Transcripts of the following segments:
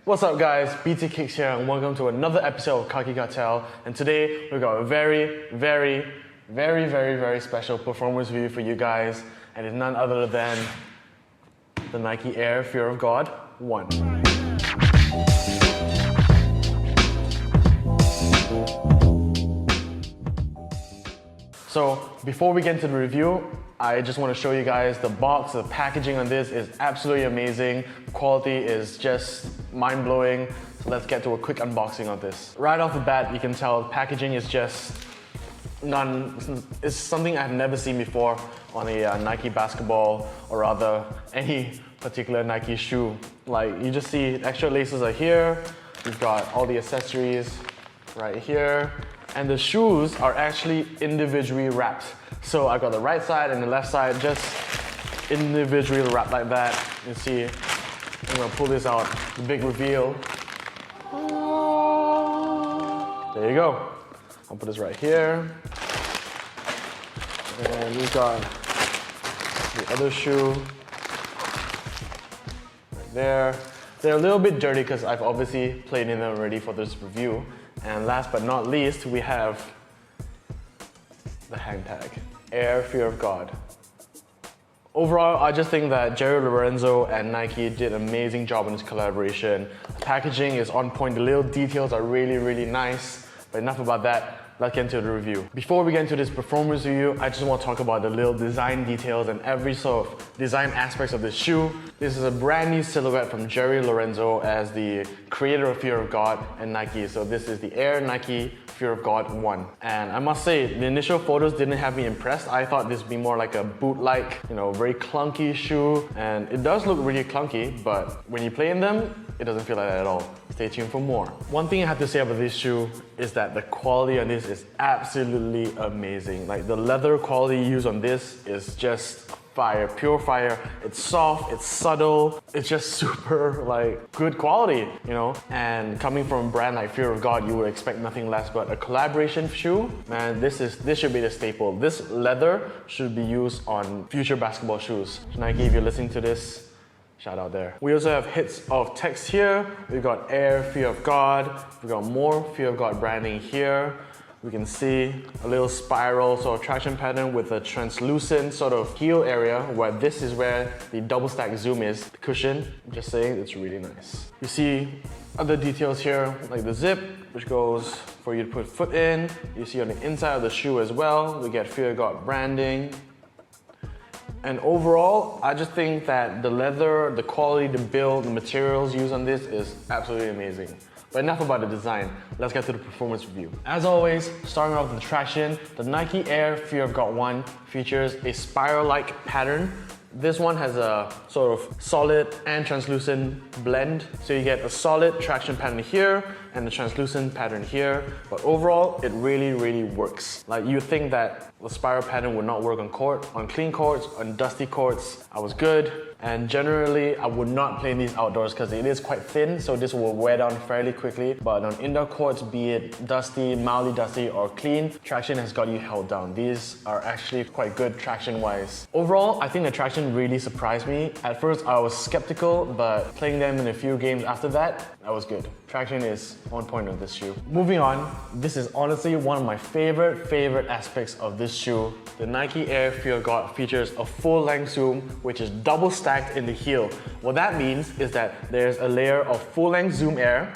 What's up guys, BT Kicks here and welcome to another episode of Kaki Kartel. And today we've got a very special performance review for you guys, and it's none other than the Nike Air Fear of God 1. So before we get into the review, I just want to show you guys the box. The packaging on this is absolutely amazing. The quality is just mind-blowing. So let's get to a quick unboxing of this. Right off the bat, you can tell the packaging is just it's something I've never seen before on a Nike basketball, or rather any particular Nike shoe. Like, you just see extra laces are here. You've got all the accessories right here. And the shoes are actually individually wrapped. So I got the right side and the left side just individually wrapped like that. You see, I'm gonna pull this out, the big reveal. There you go. I'll put this right here. And we've got the other shoe right there. They're a little bit dirty because I've obviously played in them already for this review. And last but not least, we have the hang tag, Air Fear of God. Overall, I just think that Jerry Lorenzo and Nike did an amazing job in this collaboration. The packaging is on point, the little details are really nice. But enough about that, let's get into the review. Before we get into this performance review, I just want to talk about the little design details and every sort of design aspects of this shoe. This is a brand new silhouette from Jerry Lorenzo as the creator of Fear of God and Nike. So this is the Air Nike Fear of God 1. And I must say, the initial photos didn't have me impressed. I thought this would be more like a boot-like, very clunky shoe. And it does look really clunky, but when you play in them, it doesn't feel like that at all. Stay tuned for more. One thing I have to say about this shoe is that the quality on this is absolutely amazing. Like, the leather quality used on this is just fire, pure fire. It's soft, it's subtle, it's just super good quality, And coming from a brand like Fear of God, you would expect nothing less. But a collaboration shoe, man, this should be the staple. This leather should be used on future basketball shoes. Nike, if you're listening to this, shout out there. We also have hits of text here. We've got Air Fear of God. We've got more Fear of God branding here. We can see a little spiral sort of traction pattern with a translucent sort of heel area, where this is where the double stack zoom is. The cushion, I'm just saying, it's really nice. You see other details here, like the zip, which goes for you to put foot in. You see on the inside of the shoe as well, we get Fear of God branding. And overall, I just think that the leather, the quality, the build, the materials used on this is absolutely amazing. But enough about the design, let's get to the performance review. As always, starting off with the traction, the Nike Air Fear of God 1 features a spiral-like pattern. This one has a sort of solid and translucent blend. So you get a solid traction pattern here and the translucent pattern here. But overall, it really works. Like, you think that the spiral pattern would not work on clean courts, on dusty courts. I was good. And generally, I would not play these outdoors because it is quite thin, so this will wear down fairly quickly. But on indoor courts, be it dusty, mildly dusty, or clean, traction has got you held down. These are actually quite good traction-wise. Overall, I think the traction really surprised me. At first, I was skeptical, but playing them in a few games after that was good. Traction is on point with this shoe. Moving on, this is honestly one of my favorite aspects of this shoe. The Nike Air Fear of God features a full-length zoom, which is double stacked in the heel. What that means is that there's a layer of full-length zoom air,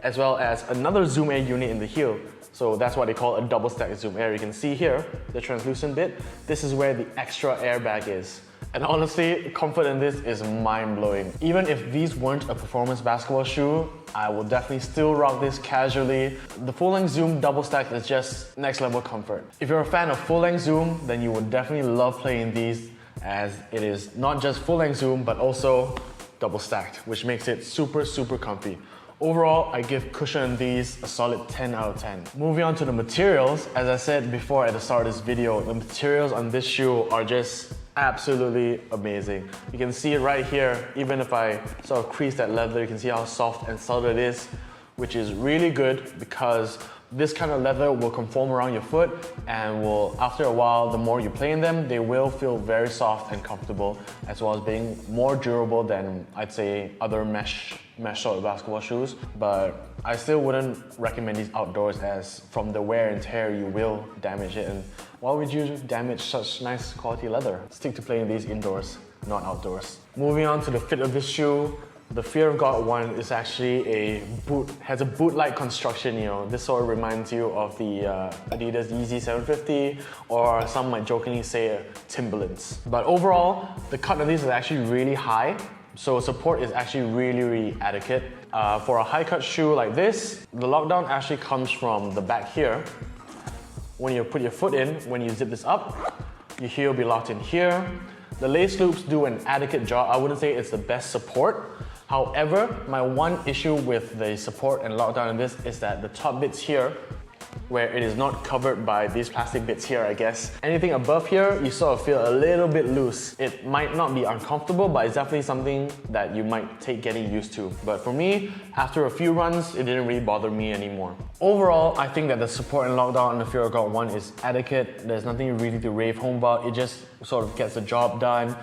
as well as another zoom air unit in the heel. So that's what they call a double stack zoom air. You can see here, the translucent bit. This is where the extra airbag is. And honestly, comfort in this is mind-blowing. Even if these weren't a performance basketball shoe, I will definitely still rock this casually. The full-length zoom double stack is just next level comfort. If you're a fan of full-length zoom, then you would definitely love playing these, as it is not just full-length zoom, but also double stacked, which makes it super comfy. Overall, I give cushion on these a solid 10 out of 10. Moving on to the materials, as I said before at the start of this video, the materials on this shoe are just absolutely amazing. You can see it right here. Even if I sort of crease that leather, you can see how soft and solid it is, which is really good because This kind of leather will conform around your foot and will, after a while, the more you play in them, they will feel very soft and comfortable, as well as being more durable than, I'd say, other mesh sort basketball shoes. But I still wouldn't recommend these outdoors, as from the wear and tear, you will damage it. And why would you damage such nice quality leather? Stick to playing these indoors, not outdoors. Moving on to the fit of this shoe. The Fear of God one is actually has a boot-like construction, you know. This sort of reminds you of the Adidas Yeezy 750, or some might jokingly say Timberlands. But overall, the cut of these is actually really high, so support is actually really adequate. For a high-cut shoe like this, the lockdown actually comes from the back here. When you put your foot in, when you zip this up, your heel will be locked in here. The lace loops do an adequate job. I wouldn't say it's the best support. However, my one issue with the support and lockdown in this is that the top bits here, where it is not covered by these plastic bits here, I guess. Anything above here, you sort of feel a little bit loose. It might not be uncomfortable, but it's definitely something that you might take getting used to. But for me, after a few runs, it didn't really bother me anymore. Overall, I think that the support and lockdown on the Fear of God one is adequate. There's nothing really to rave home about. It just sort of gets the job done.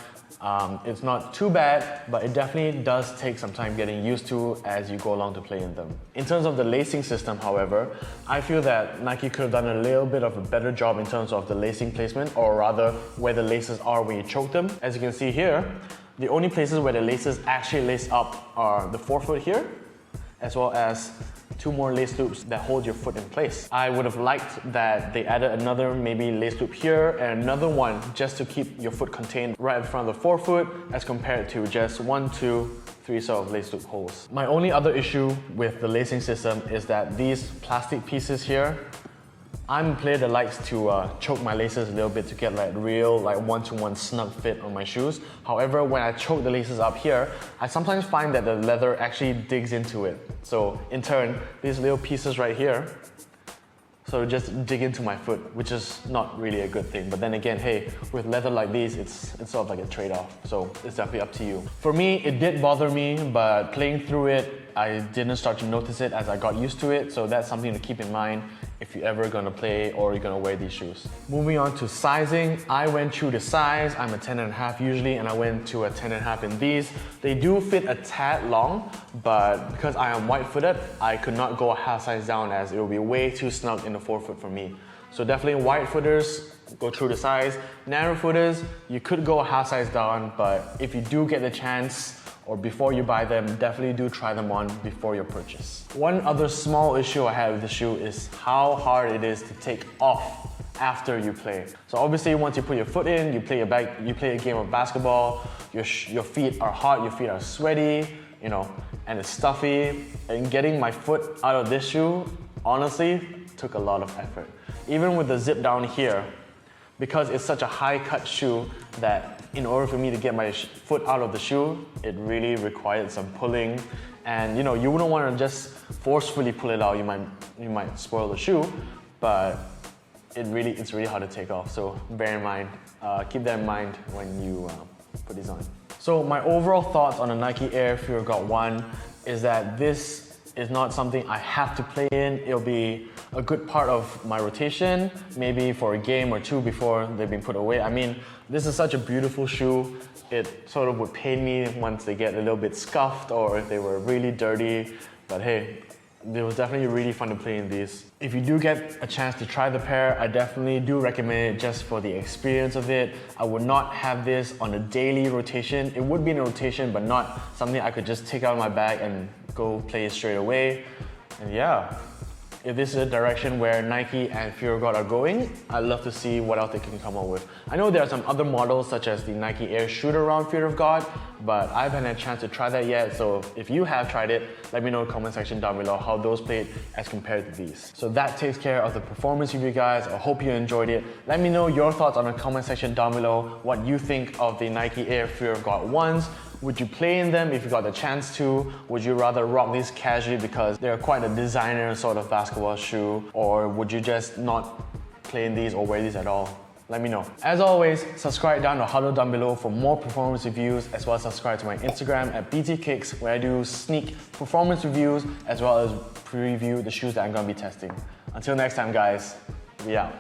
It's not too bad, but it definitely does take some time getting used to as you go along to play in them. In terms of the lacing system, however, I feel that Nike could have done a little bit of a better job in terms of the lacing placement, or rather where the laces are when you choke them. As you can see here, the only places where the laces actually lace up are the forefoot here, as well as two more lace loops that hold your foot in place. I would have liked that they added another maybe lace loop here and another one just to keep your foot contained right in front of the forefoot, as compared to just 1, 2, 3 sort of lace loop holes. My only other issue with the lacing system is that these plastic pieces here, I'm a player that likes to choke my laces a little bit to get like real one-to-one snug fit on my shoes. However, when I choke the laces up here, I sometimes find that the leather actually digs into it. So in turn, these little pieces right here sort of just dig into my foot, which is not really a good thing. But then again, hey, with leather like these, it's sort of like a trade-off. So it's definitely up to you. For me, it did bother me, but playing through it, I didn't start to notice it as I got used to it. So that's something to keep in mind if you're ever gonna play or you're gonna wear these shoes. Moving on to sizing, I went through the size. I'm a 10.5 usually, and I went to a 10.5 in these. They do fit a tad long, but because I am wide-footed, I could not go a half size down, as it would be way too snug in the forefoot for me. So definitely wide-footers, go through the size. Narrow-footers, you could go a half size down, but if you do get the chance, or before you buy them, definitely do try them on before your purchase. One other small issue I have with the shoe is how hard it is to take off after you play. So obviously, once you put your foot in, you play a game of basketball, your feet are hot, your feet are sweaty, you know, and it's stuffy. And getting my foot out of this shoe, honestly, took a lot of effort. Even with the zip down here, because it's such a high cut shoe that in order for me to get my foot out of the shoe, it really required some pulling. And you know, you wouldn't want to just forcefully pull it out, you might spoil the shoe, but it's really hard to take off. So bear in mind, keep that in mind when you put these on. So my overall thoughts on the Nike Air Fear of God 1 is that this is not something I have to play in. It'll be a good part of my rotation, maybe for a game or two before they've been put away. I mean, this is such a beautiful shoe. It sort of would pain me once they get a little bit scuffed or if they were really dirty, but hey, it was definitely really fun to play in these. If you do get a chance to try the pair, I definitely do recommend it just for the experience of it. I would not have this on a daily rotation. It would be in a rotation, but not something I could just take out of my bag and go play straight away. And yeah, if this is a direction where Nike and Fear of God are going, I'd love to see what else they can come up with. I know there are some other models such as the Nike Air shoot-around Fear of God, but I haven't had a chance to try that yet. So if you have tried it, let me know in the comment section down below how those played as compared to these. So that takes care of the performance review, guys. I hope you enjoyed it. Let me know your thoughts on the comment section down below, what you think of the Nike Air Fear of God 1s. Would you play in them if you got the chance to? Would you rather rock these casually because they're quite a designer sort of basketball shoe? Or would you just not play in these or wear these at all? Let me know. As always, subscribe down to Huddle down below for more performance reviews, as well as subscribe to my Instagram at BTKicks, where I do sneak performance reviews as well as preview the shoes that I'm going to be testing. Until next time, guys, we out.